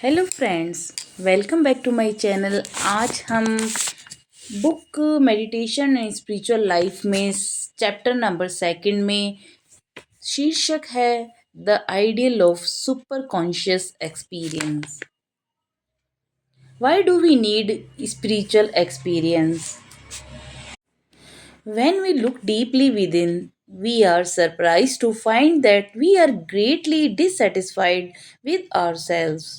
Hello friends, welcome back to my channel. आज हम book meditation and spiritual life में chapter number second में शीर्षक है the ideal of super conscious experience. Why do we need spiritual experience? When we look deeply within, we are surprised to find that we are greatly dissatisfied with ourselves,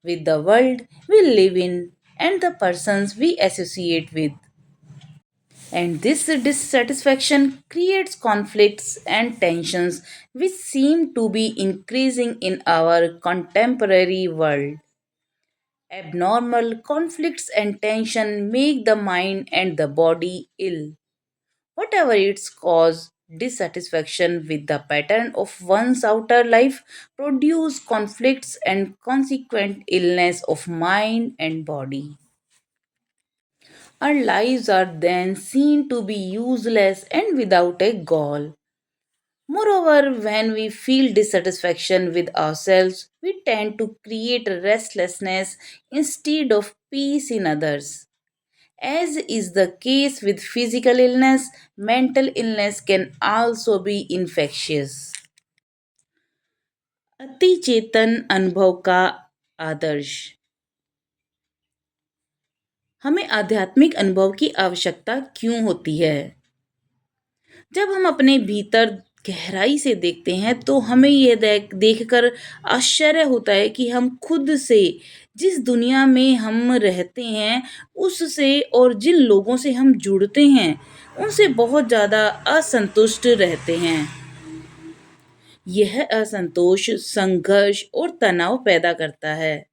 with the world we live in, and the persons we associate with. And this dissatisfaction creates conflicts and tensions which seem to be increasing in our contemporary world. Abnormal conflicts and tension make the mind and the body ill. Whatever its cause, dissatisfaction with the pattern of one's outer life produce conflicts and consequent illness of mind and body. Our lives are then seen to be useless and without a goal. Moreover, when we feel dissatisfaction with ourselves, we tend to create restlessness instead of peace in others. As is the case with physical illness, mental illness can also be infectious. अति चेतन अनुभव का आदर्श। हमें आध्यात्मिक अनुभव की आवश्यकता क्यों होती है? जब हम अपने भीतर गहराई से देखते हैं तो हमें यह देखकर आश्चर्य होता है कि हम खुद से, जिस दुनिया में हम रहते हैं, उससे और जिन लोगों से हम जुड़ते हैं उनसे बहुत ज़्यादा असंतुष्ट रहते हैं। यह असंतोष संघर्ष और तनाव पैदा करता है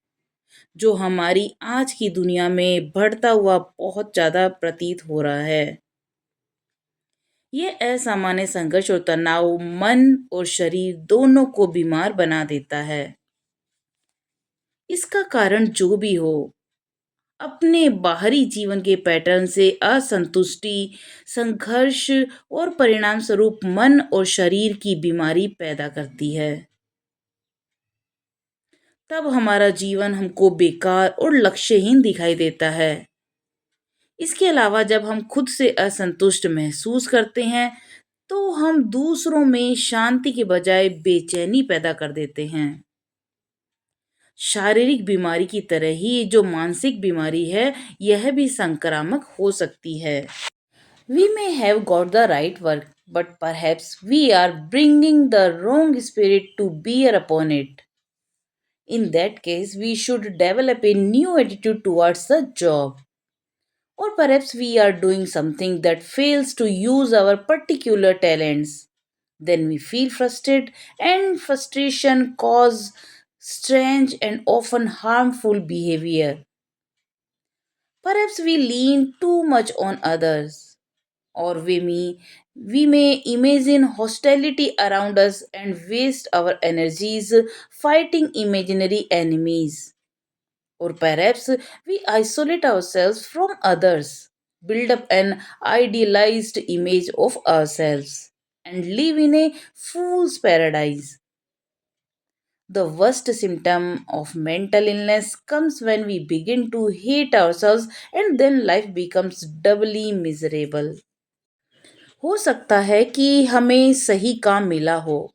जो हमारी आज की दुनिया में बढ़ता हुआ बहुत ज़्यादा प्रतीत हो रहा है। ये असामान्य संघर्ष और तनाव मन और शरीर दोनों को बीमार बना देता है। इसका कारण जो भी हो, अपने बाहरी जीवन के पैटर्न से असंतुष्टि, संघर्ष और परिणाम स्वरूप मन और शरीर की बीमारी पैदा करती है। तब हमारा जीवन हमको बेकार और लक्ष्यहीन दिखाई देता है। इसके अलावा जब हम खुद से असंतुष्ट महसूस करते हैं तो हम दूसरों में शांति के बजाय बेचैनी पैदा कर देते हैं। शारीरिक बीमारी की तरह ही जो मानसिक बीमारी है, यह भी संक्रामक हो सकती है। We may have got the right work, but perhaps we are bringing the wrong spirit to bear upon it. In that case, we should develop a new attitude towards the job. Or perhaps we are doing something that fails to use our particular talents. Then we feel frustrated, and frustration causes strange and often harmful behavior. Perhaps we lean too much on others, or we may imagine hostility around us and waste our energies fighting imaginary enemies. Or perhaps we isolate ourselves from others, build up an idealized image of ourselves, and live in a fool's paradise. The worst symptom of mental illness comes when we begin to hate ourselves and then life becomes doubly miserable. हो सकता है कि हमें सही काम मिला हो,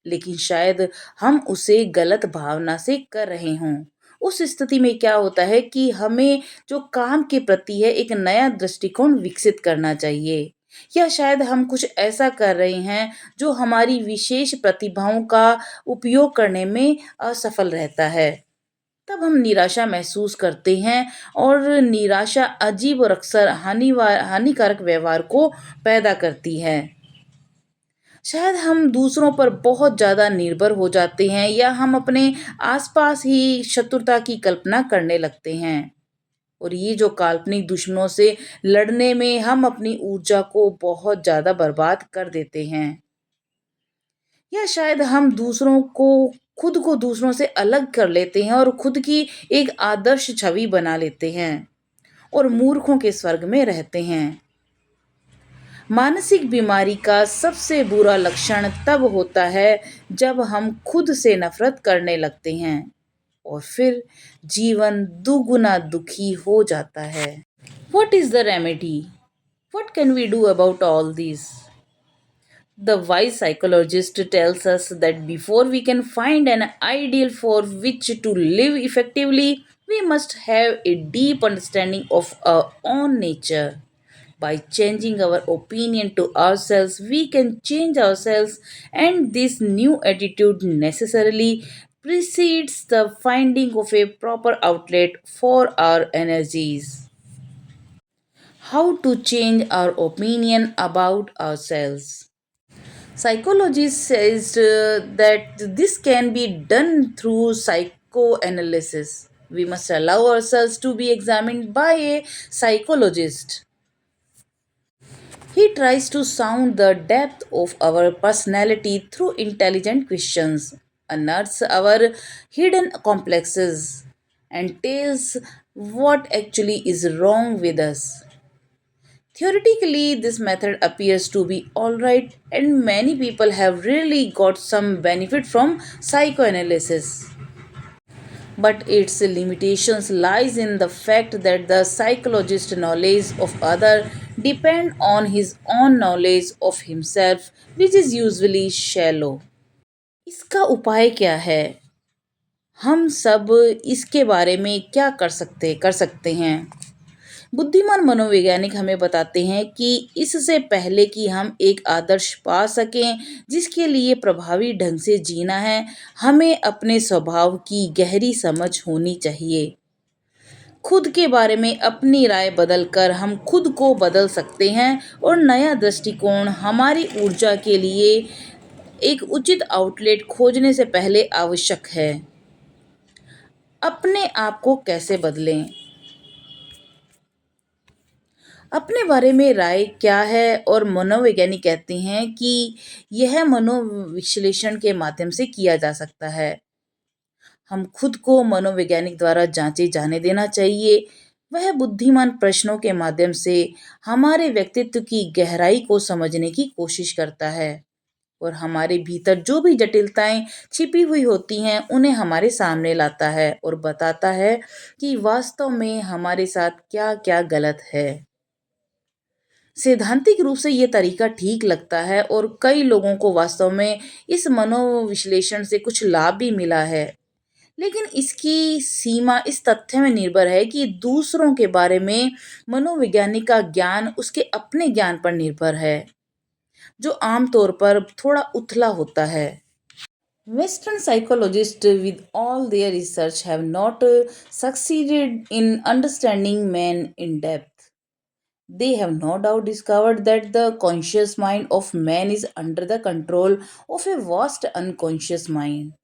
लेकिन शायद हम उसे गलत भावना से कर रहे हों। उस स्थिति में क्या होता है कि हमें जो काम के प्रति है एक नया दृष्टिकोण विकसित करना चाहिए, या शायद हम कुछ ऐसा कर रहे हैं जो हमारी विशेष प्रतिभाओं का उपयोग करने में असफल रहता है। तब हम निराशा महसूस करते हैं और निराशा अजीब और अक्सर हानिकारक व्यवहार को पैदा करती है। शायद हम दूसरों पर बहुत ज़्यादा निर्भर हो जाते हैं या हम अपने आसपास ही शत्रुता की कल्पना करने लगते हैं, और ये जो काल्पनिक दुश्मनों से लड़ने में हम अपनी ऊर्जा को बहुत ज़्यादा बर्बाद कर देते हैं। या शायद हम खुद को दूसरों से अलग कर लेते हैं और खुद की एक आदर्श छवि बना लेते हैं और मूर्खों के स्वर्ग में रहते हैं। मानसिक बीमारी का सबसे बुरा लक्षण तब होता है जब हम खुद से नफरत करने लगते हैं और फिर जीवन दुगुना दुखी हो जाता है. What is the remedy? What can we do about all this? The wise psychologist tells us that before we can find an ideal for which to live effectively, we must have a deep understanding of our own nature. By changing our opinion to ourselves, we can change ourselves, and this new attitude necessarily precedes the finding of a proper outlet for our energies. How to change our opinion about ourselves? Psychology says that this can be done through psychoanalysis. We must allow ourselves to be examined by a psychologist. He tries to sound the depth of our personality through intelligent questions, unearths our hidden complexes, and tells what actually is wrong with us. Theoretically, this method appears to be alright, and many people have really got some benefit from psychoanalysis. But its limitations lies in the fact that the psychologist's knowledge of other depend on his own knowledge of himself, which is usually shallow. इसका उपाय क्या है? हम सब इसके बारे में क्या कर सकते हैं? बुद्धिमान मनोवैज्ञानिक हमें बताते हैं कि इससे पहले कि हम एक आदर्श पा सकें जिसके लिए प्रभावी ढंग से जीना है, हमें अपने स्वभाव की गहरी समझ होनी चाहिए. खुद के बारे में अपनी राय बदलकर हम खुद को बदल सकते हैं और नया दृष्टिकोण हमारी ऊर्जा के लिए एक उचित आउटलेट खोजने से पहले आवश्यक है. अपने आप को कैसे बदलें? अपने बारे में राय क्या है? और मनोवैज्ञानिक कहते हैं कि यह मनोविश्लेषण के माध्यम से किया जा सकता है. हम खुद को मनोवैज्ञानिक द्वारा जांचे जाने देना चाहिए. वह बुद्धिमान प्रश्नों के माध्यम से हमारे व्यक्तित्व की गहराई को समझने की कोशिश करता है और हमारे भीतर जो भी जटिलताएं छिपी हुई होती हैं उन्हें हमारे सामने लाता है और बताता है कि वास्तव में हमारे साथ क्या क्या गलत है. सैद्धांतिक रूप से ये तरीका ठीक लगता है और कई लोगों को वास्तव में इस मनोविश्लेषण से कुछ लाभ भी मिला है. लेकिन इसकी सीमा इस तथ्य में निर्भर है कि दूसरों के बारे में मनोविज्ञानिक का ज्ञान उसके अपने ज्ञान पर निर्भर है, जो आमतौर पर थोड़ा उथला होता है. Western psychologists, with all their research, have not succeeded in understanding man in depth. They have no doubt discovered that the conscious mind of man is under the control of a vast unconscious mind,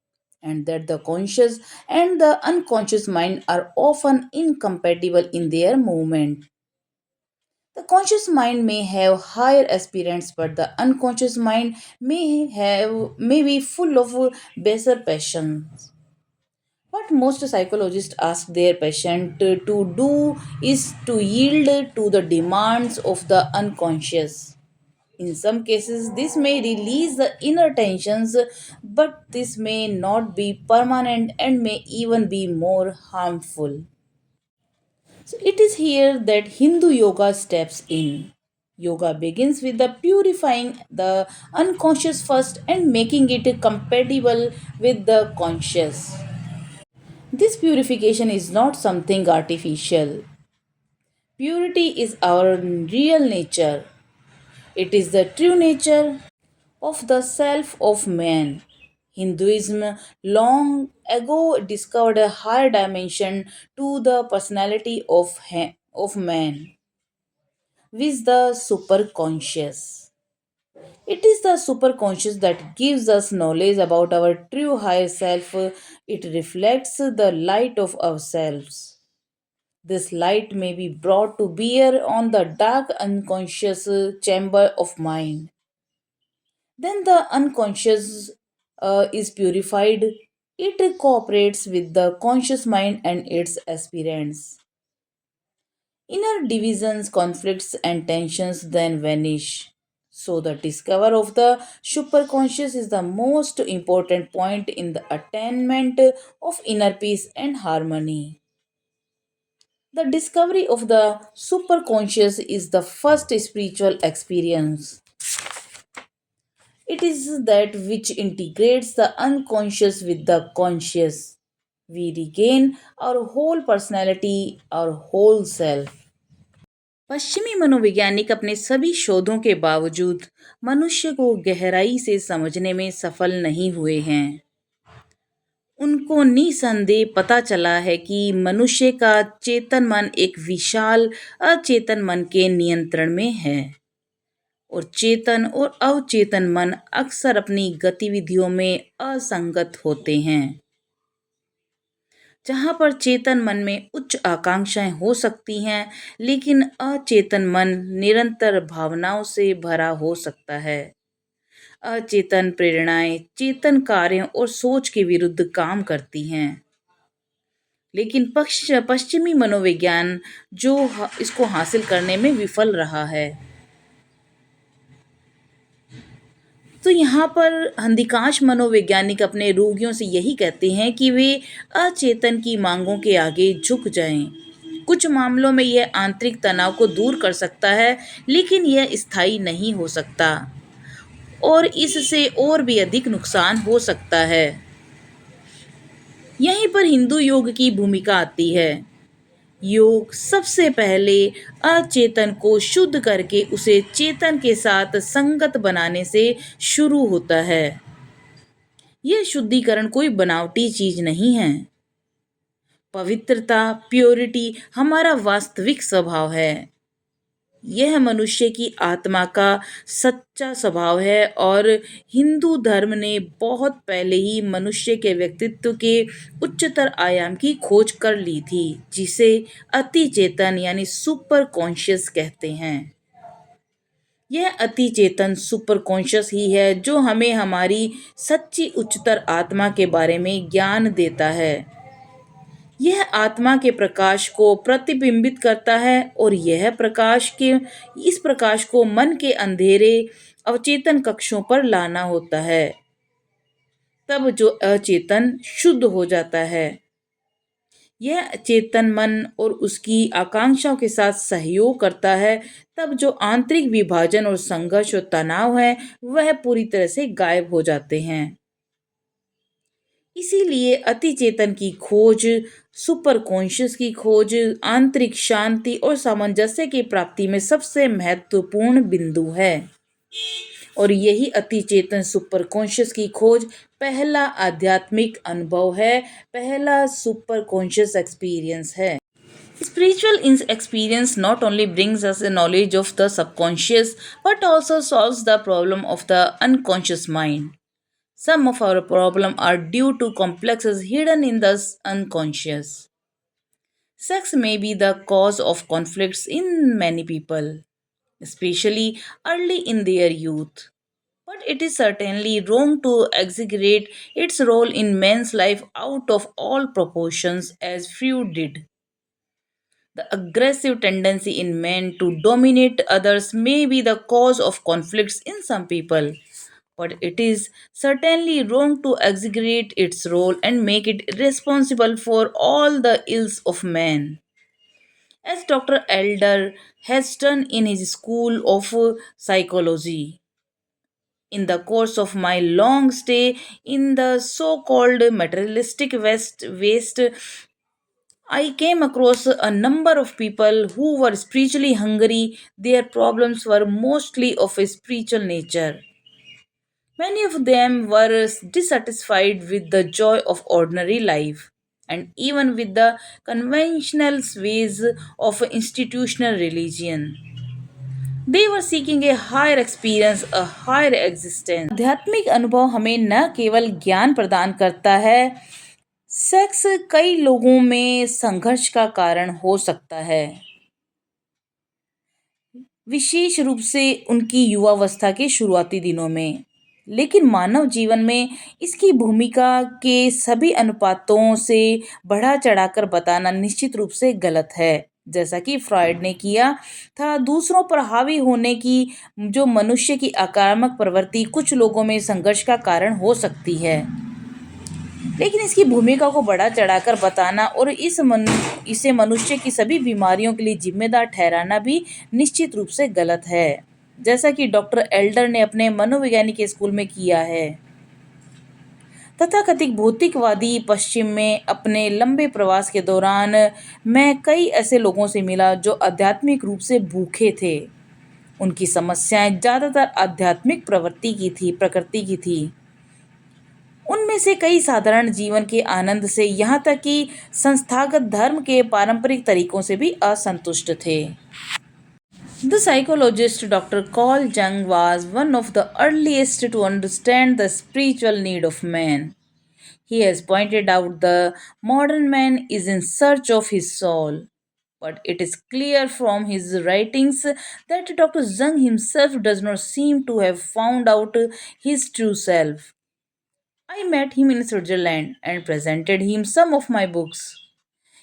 and that the conscious and the unconscious mind are often incompatible in their movement. The conscious mind may have higher aspirants, but the unconscious mind may be full of baser passions. What most psychologists ask their patient to do is to yield to the demands of the unconscious. In some cases, this may release the inner tensions, but this may not be permanent and may even be more harmful. So, it is here that Hindu yoga steps in. Yoga begins with the purifying the unconscious first and making it compatible with the conscious. This purification is not something artificial. Purity is our real nature. It is the true nature of the self of man. Hinduism long ago discovered a higher dimension to the personality of man, with the superconscious. It is the superconscious that gives us knowledge about our true higher self. It reflects the light of ourselves. This light may be brought to bear on the dark unconscious chamber of mind. Then the unconscious is purified. It cooperates with the conscious mind and its aspirants. Inner divisions, conflicts, and tensions then vanish. So, the discover of the superconscious is the most important point in the attainment of inner peace and harmony. The discovery of the superconscious is the first spiritual experience. It is that which integrates the unconscious with the conscious. We regain our whole personality, our whole self. पश्चिमी मनोवैज्ञानिक अपने सभी शोधों के बावजूद मनुष्य को गहराई से समझने में सफल नहीं हुए हैं। उनको निसंदेह पता चला है कि मनुष्य का चेतन मन एक विशाल अचेतन मन के नियंत्रण में है और चेतन और अवचेतन मन अक्सर अपनी गतिविधियों में असंगत होते हैं। जहाँ पर चेतन मन में उच्च आकांक्षाएं हो सकती हैं, लेकिन अचेतन मन निरंतर भावनाओं से भरा हो सकता है। अचेतन प्रेरणाएं चेतन कार्यों और सोच के विरुद्ध काम करती हैं। लेकिन पश्चिमी मनोविज्ञान इसको हासिल करने में विफल रहा है। तो यहाँ पर अधिकांश मनोवैज्ञानिक अपने रोगियों से यही कहते हैं कि वे अचेतन की मांगों के आगे झुक जाएं। कुछ मामलों में यह आंतरिक तनाव को दूर कर सकता है, लेकिन यह स्थायी नहीं हो सकता और इससे और भी अधिक नुकसान हो सकता है। यहीं पर हिंदू योग की भूमिका आती है। योग सबसे पहले अचेतन को शुद्ध करके उसे चेतन के साथ संगत बनाने से शुरू होता है। यह शुद्धिकरण कोई बनावटी चीज नहीं है। पवित्रता, प्योरिटी हमारा वास्तविक स्वभाव है। यह मनुष्य की आत्मा का सच्चा स्वभाव है और हिंदू धर्म ने बहुत पहले ही मनुष्य के व्यक्तित्व के उच्चतर आयाम की खोज कर ली थी, जिसे अति चेतन यानी सुपर कॉन्शियस कहते हैं। यह अति चेतन सुपर कॉन्शियस ही है जो हमें हमारी सच्ची उच्चतर आत्मा के बारे में ज्ञान देता है। यह आत्मा के प्रकाश को प्रतिबिंबित करता है और इस प्रकाश को मन के अंधेरे अवचेतन कक्षों पर लाना होता है। तब जो अचेतन शुद्ध हो जाता है। यह चेतन मन और उसकी आकांक्षाओं के साथ सहयोग करता है। तब जो आंतरिक विभाजन और संघर्ष और तनाव है वह पूरी तरह से गायब हो जाते हैं। इसीलिए अति चेतन की खोज, सुपर कॉन्शियस की खोज आंतरिक शांति और सामंजस्य की प्राप्ति में सबसे महत्वपूर्ण बिंदु है और यही अति चेतन सुपर कॉन्शियस की खोज पहला आध्यात्मिक अनुभव है, पहला सुपर कॉन्शियस एक्सपीरियंस है। Spiritual experience not only brings us a knowledge of the subconscious but also solves the problem of the unconscious mind. Some of our problems are due to complexes hidden in the unconscious. Sex may be the cause of conflicts in many people, especially early in their youth. But it is certainly wrong to exaggerate its role in man's life out of all proportions as Freud did. The aggressive tendency in men to dominate others may be the cause of conflicts in some people, but it is certainly wrong to exaggerate its role and make it responsible for all the ills of man. As Dr. Elder has done in his school of psychology. In the course of my long stay in the so called materialistic West, I came across a number of people who were spiritually hungry. Their problems were mostly of a spiritual nature. Many of them were dissatisfied with the joy of ordinary life and even with the conventional ways of institutional religion. They were seeking a higher experience, a higher existence. आध्यात्मिक अनुभव हमें न केवल ज्ञान प्रदान करता है, sex कई लोगों में संघर्ष का कारण हो सकता है, विशेष रूप से उनकी युवावस्था के शुरुआती दिनों में। लेकिन मानव जीवन में इसकी भूमिका के सभी अनुपातों से बढ़ा चढ़ाकर बताना निश्चित रूप से गलत है। जैसा कि फ्रॉइड ने किया था। दूसरों पर हावी होने की जो मनुष्य की आक्रामक प्रवृत्ति कुछ लोगों में संघर्ष का कारण हो सकती है, लेकिन इसकी भूमिका को बढ़ा चढ़ाकर बताना और इसे मनुष्य की सभी बीमारियों के लिए जिम्मेदार ठहराना भी निश्चित रूप से गलत है, जैसा कि डॉक्टर एल्डर ने अपने मनोवैज्ञानिक स्कूल में किया है। तथाकथित भौतिकवादी पश्चिम में अपने लंबे प्रवास के दौरान मैं कई ऐसे लोगों से मिला जो आध्यात्मिक रूप से भूखे थे। उनकी समस्याएं ज्यादातर आध्यात्मिक प्रकृति की थी। उनमें से कई साधारण जीवन के आनंद से यहाँ तक कि संस्थागत धर्म के पारंपरिक तरीकों से भी असंतुष्ट थे। The psychologist Dr. Carl Jung was one of the earliest to understand the spiritual need of man. He has pointed out the modern man is in search of his soul. But it is clear from his writings that Dr. Jung himself does not seem to have found out his true self. I met him in Switzerland and presented him some of my books.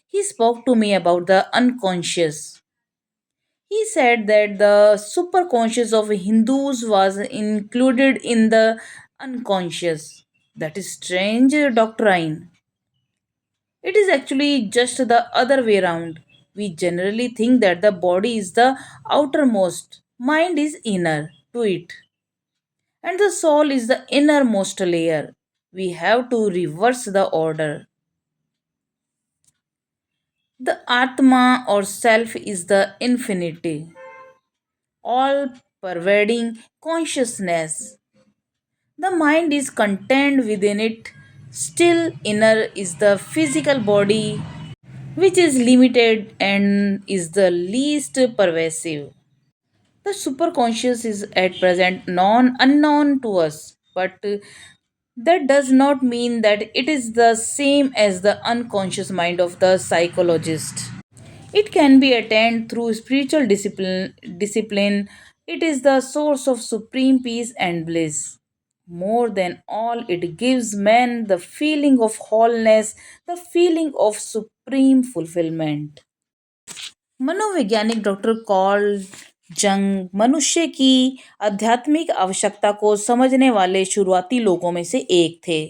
He spoke to me about the unconscious. He said that the superconscious of Hindus was included in the unconscious. That is strange doctrine. It is actually just the other way around. We generally think that the body is the outermost, mind is inner to it, and the soul is the innermost layer. We have to reverse the order. The Atma or self is the infinity, all pervading consciousness. The mind is contained within it. Still, inner is the physical body, which is limited and is the least pervasive. The superconscious is at present non unknown to us, but that does not mean that it is the same as the unconscious mind of the psychologist. It can be attained through spiritual discipline. It is the source of supreme peace and bliss. More than all, it gives man the feeling of wholeness, the feeling of supreme fulfillment. मनोवैज्ञानिक doctor curl जंग मनुष्य की आध्यात्मिक आवश्यकता को समझने वाले शुरुआती लोगों में से एक थे,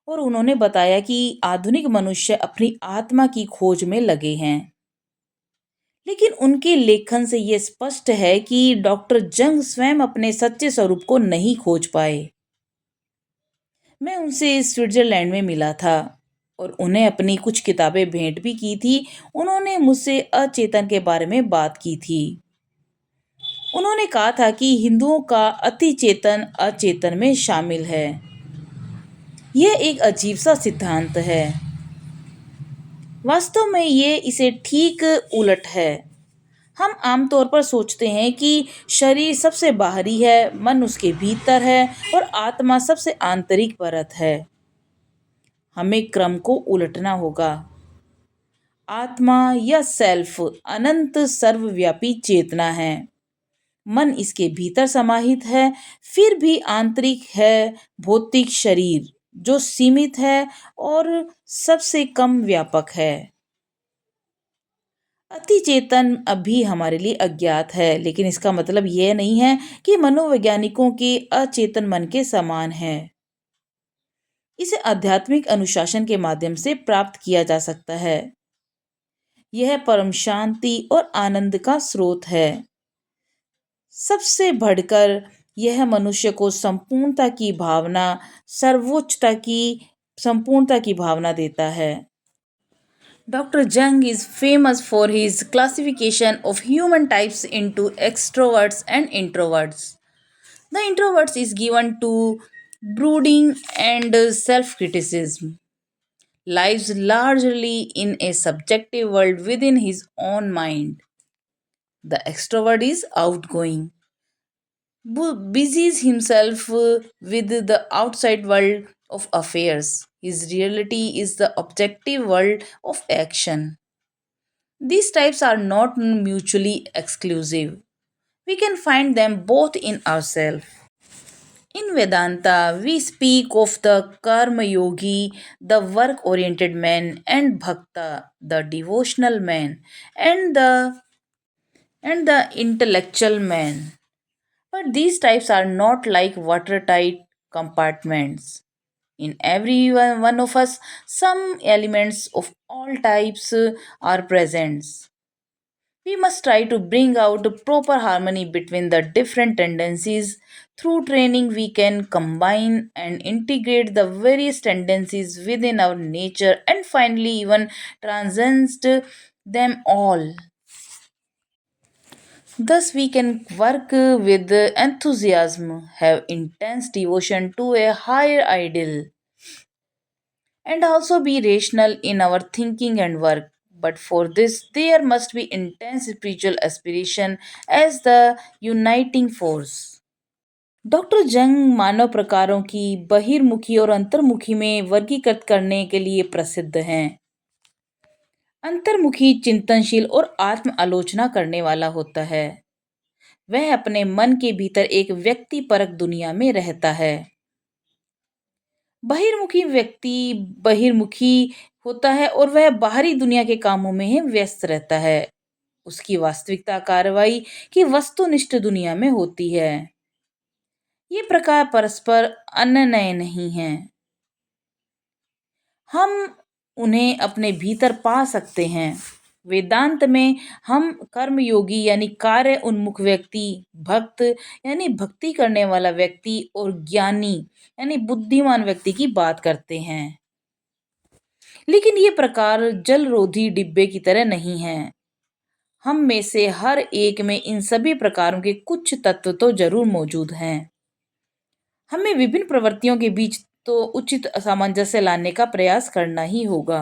और उन्होंने बताया कि आधुनिक मनुष्य अपनी आत्मा की खोज में लगे हैं। लेकिन उनके लेखन से यह स्पष्ट है कि डॉक्टर जंग स्वयं अपने सच्चे स्वरूप को नहीं खोज पाए। मैं उनसे स्विट्जरलैंड में मिला था और उन्हें अपनी कुछ किताबें भेंट भी की थी। उन्होंने मुझसे अचेतन के बारे में बात की थी। उन्होंने कहा था कि हिंदुओं का अति चेतन अचेतन में शामिल है। यह एक अजीब सा सिद्धांत है। वास्तव में ये इसे ठीक उलट है। हम आमतौर पर सोचते हैं कि शरीर सबसे बाहरी है, मन उसके भीतर है और आत्मा सबसे आंतरिक परत है। हमें क्रम को उलटना होगा। आत्मा या सेल्फ अनंत सर्वव्यापी चेतना है। मन इसके भीतर समाहित है, फिर भी आंतरिक है भौतिक शरीर जो सीमित है और सबसे कम व्यापक है। अति चेतन अभी हमारे लिए अज्ञात है, लेकिन इसका मतलब यह नहीं है कि मनोवैज्ञानिकों के अचेतन मन के समान है। इसे आध्यात्मिक अनुशासन के माध्यम से प्राप्त किया जा सकता है। यह परम शांति और आनंद का स्रोत है। सबसे बढ़कर यह मनुष्य को संपूर्णता की भावना देता है। Dr. Jung is famous for his classification of human types into extroverts and introverts. The introverts is given to brooding and self-criticism, lives largely in a subjective world within his own mind. The extrovert is outgoing, busies himself with the outside world of affairs. His reality is the objective world of action. These types are not mutually exclusive. We can find them both in ourselves. In Vedanta, we speak of the karma yogi, the work oriented man, and bhakta, the devotional man, and the intellectual man. But these types are not like watertight compartments. In every one of us, some elements of all types are present. We must try to bring out a proper harmony between the different tendencies. Through training, we can combine and integrate the various tendencies within our nature and finally even transcend them all. Thus, we can work with enthusiasm, have intense devotion to a higher ideal, and also be rational in our thinking and work. But for this, there must be intense spiritual aspiration as the uniting force. Doctor जंग मानव प्रकारों की बहिर्मुखी और अंतर्मुखी में वर्गीकृत करने के लिए प्रसिद्ध हैं। अंतर्मुखी चिंतनशील और आत्म आलोचना करने वाला होता है। वह अपने मन के भीतर एक व्यक्तिपरक दुनिया में रहता है। बहिर्मुखी व्यक्ति बहिर्मुखी होता है और वह बाहरी दुनिया के कामों में ही व्यस्त रहता है। उसकी वास्तविकता कार्रवाई की वस्तुनिष्ठ दुनिया में होती है। ये प्रकार परस्पर अन्यन्य नहीं हैं। हम उन्हें अपने भीतर पा सकते हैं। वेदांत में हम कर्मयोगी यानी कार्य उन्मुख व्यक्ति, भक्त यानी भक्ति करने वाला व्यक्ति और ज्ञानी यानी बुद्धिमान व्यक्ति की बात करते हैं। लेकिन ये प्रकार जलरोधी डिब्बे की तरह नहीं है। हम में से हर एक में इन सभी प्रकारों के कुछ तत्व तो जरूर मौजूद हैं। हमें विभिन्न प्रवृत्तियों के बीच तो उचित सामंजस्य लाने का प्रयास करना ही होगा।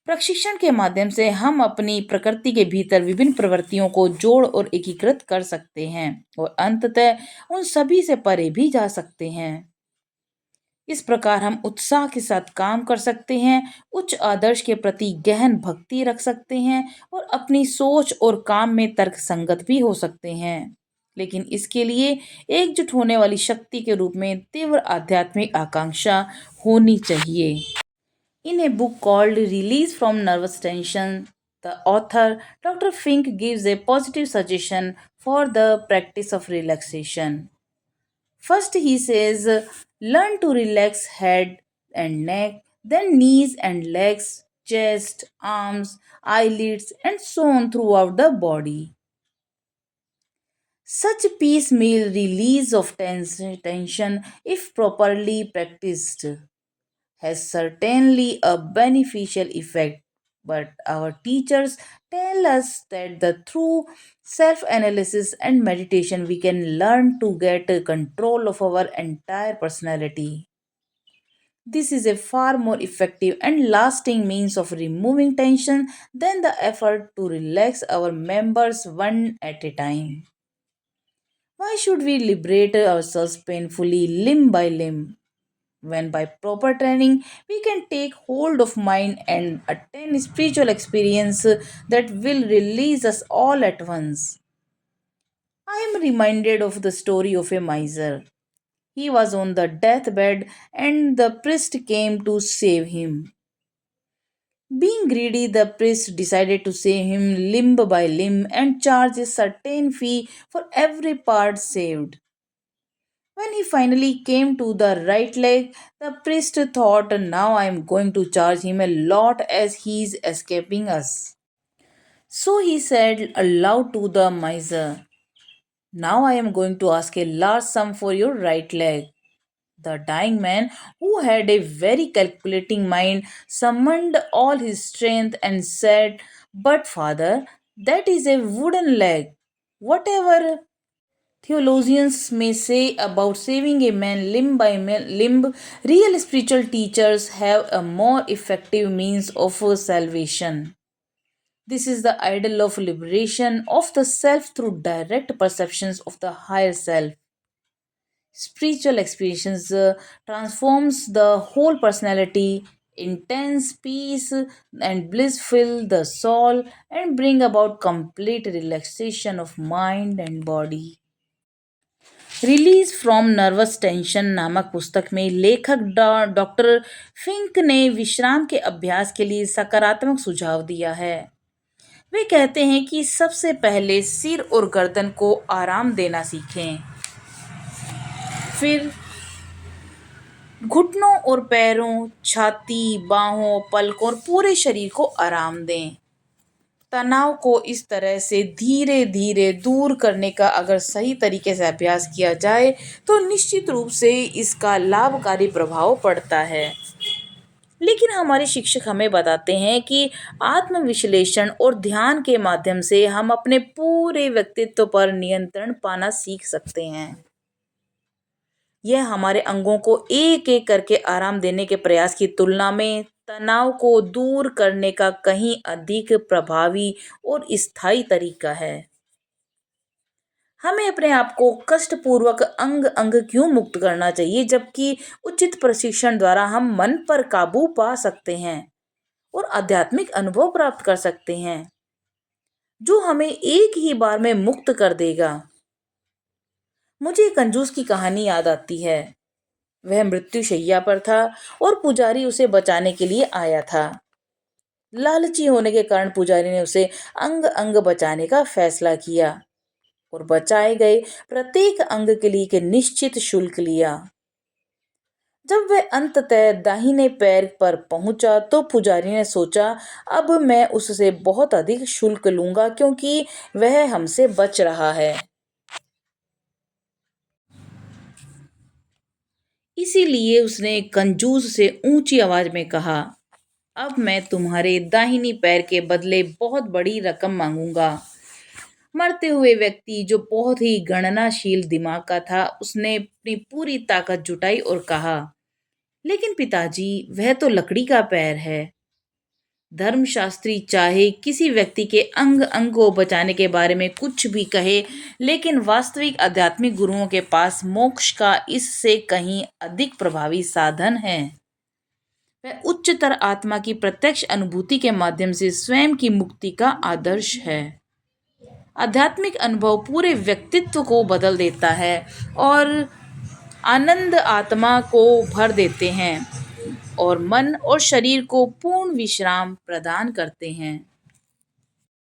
प्रशिक्षण के माध्यम से हम अपनी प्रकृति के भीतर विभिन्न प्रवृत्तियों को जोड़ और एकीकृत कर सकते हैं और अंततः उन सभी से परे भी जा सकते हैं। इस प्रकार हम उत्साह के साथ काम कर सकते हैं, उच्च आदर्श के प्रति गहन भक्ति रख सकते हैं और अपनी सोच और काम में तर्क संगत भी हो सकते हैं। लेकिन इसके लिए एकजुट होने वाली शक्ति के रूप में तीव्र आध्यात्मिक आकांक्षा होनी चाहिए। In a book called Release from Nervous Tension, the author Dr. Fink gives a positive suggestion for the practice of relaxation. First, he says, learn to relax head and neck, then knees and legs, chest, arms, eyelids, and so on throughout the body. Such piecemeal release of tension, if properly practiced, has certainly a beneficial effect, but our teachers tell us that through self analysis and meditation we can learn to get control of our entire personality. This is a far more effective and lasting means of removing tension than the effort to relax our members one at a time. Why should we liberate ourselves painfully limb by limb, when by proper training we can take hold of mind and attain spiritual experience that will release us all at once? I am reminded of the story of a miser. He was on the deathbed and the priest came to save him. Being greedy, the priest decided to save him limb by limb and charge a certain fee for every part saved. When he finally came to the right leg, the priest thought, now I am going to charge him a lot as he is escaping us. So he said aloud to the miser, now I am going to ask a large sum for your right leg. The dying man, who had a very calculating mind, summoned all his strength and said, but father, that is a wooden leg. Whatever theologians may say about saving a man limb by limb, real spiritual teachers have a more effective means of salvation. This is the ideal of liberation of the self through direct perceptions of the higher self. Spiritual experiences transforms the whole personality. Intense peace and bliss fill the soul and bring about complete relaxation of mind and body. Release from nervous tension नामक पुस्तक में लेखक doctor Fink ने विश्राम के अभ्यास के लिए सकारात्मक सुझाव दिया है। वे कहते हैं कि सबसे पहले सिर और गर्दन को आराम देना सीखें। फिर घुटनों और पैरों, छाती, बाहों, पलकों और पूरे शरीर को आराम दें। तनाव को इस तरह से धीरे धीरे दूर करने का अगर सही तरीके से अभ्यास किया जाए तो निश्चित रूप से इसका लाभकारी प्रभाव पड़ता है। लेकिन हमारे शिक्षक हमें बताते हैं कि आत्मविश्लेषण और ध्यान के माध्यम से हम अपने पूरे व्यक्तित्व पर नियंत्रण पाना सीख सकते हैं। यह हमारे अंगों को एक एक करके आराम देने के प्रयास की तुलना में तनाव को दूर करने का कहीं अधिक प्रभावी और स्थायी तरीका है। हमें अपने आप को कष्टपूर्वक अंग अंग क्यों मुक्त करना चाहिए, जबकि उचित प्रशिक्षण द्वारा हम मन पर काबू पा सकते हैं और आध्यात्मिक अनुभव प्राप्त कर सकते हैं जो हमें एक ही बार में मुक्त कर देगा। मुझे कंजूस की कहानी याद आती है। वह मृत्युशैया पर था और पुजारी उसे बचाने के लिए आया था। लालची होने के कारण पुजारी ने उसे अंग अंग बचाने का फैसला किया और बचाए गए प्रत्येक अंग के लिए एक निश्चित शुल्क लिया। जब वह अंततः दाहिने पैर पर पहुंचा तो पुजारी ने सोचा, अब मैं उससे बहुत अधिक शुल्क लूंगा क्योंकि वह हमसे बच रहा है। इसीलिए उसने कंजूस से ऊंची आवाज में कहा, अब मैं तुम्हारे दाहिनी पैर के बदले बहुत बड़ी रकम मांगूंगा। मरते हुए व्यक्ति, जो बहुत ही गणनाशील दिमाग का था, उसने अपनी पूरी ताकत जुटाई और कहा, लेकिन पिताजी, वह तो लकड़ी का पैर है। धर्मशास्त्री चाहे किसी व्यक्ति के अंग अंग को बचाने के बारे में कुछ भी कहे, लेकिन वास्तविक आध्यात्मिक गुरुओं के पास मोक्ष का इससे कहीं अधिक प्रभावी साधन है। वह उच्चतर आत्मा की प्रत्यक्ष अनुभूति के माध्यम से स्वयं की मुक्ति का आदर्श है। आध्यात्मिक अनुभव पूरे व्यक्तित्व को बदल देता है और आनंद आत्मा को भर देते हैं और मन और शरीर को पूर्ण विश्राम प्रदान करते हैं।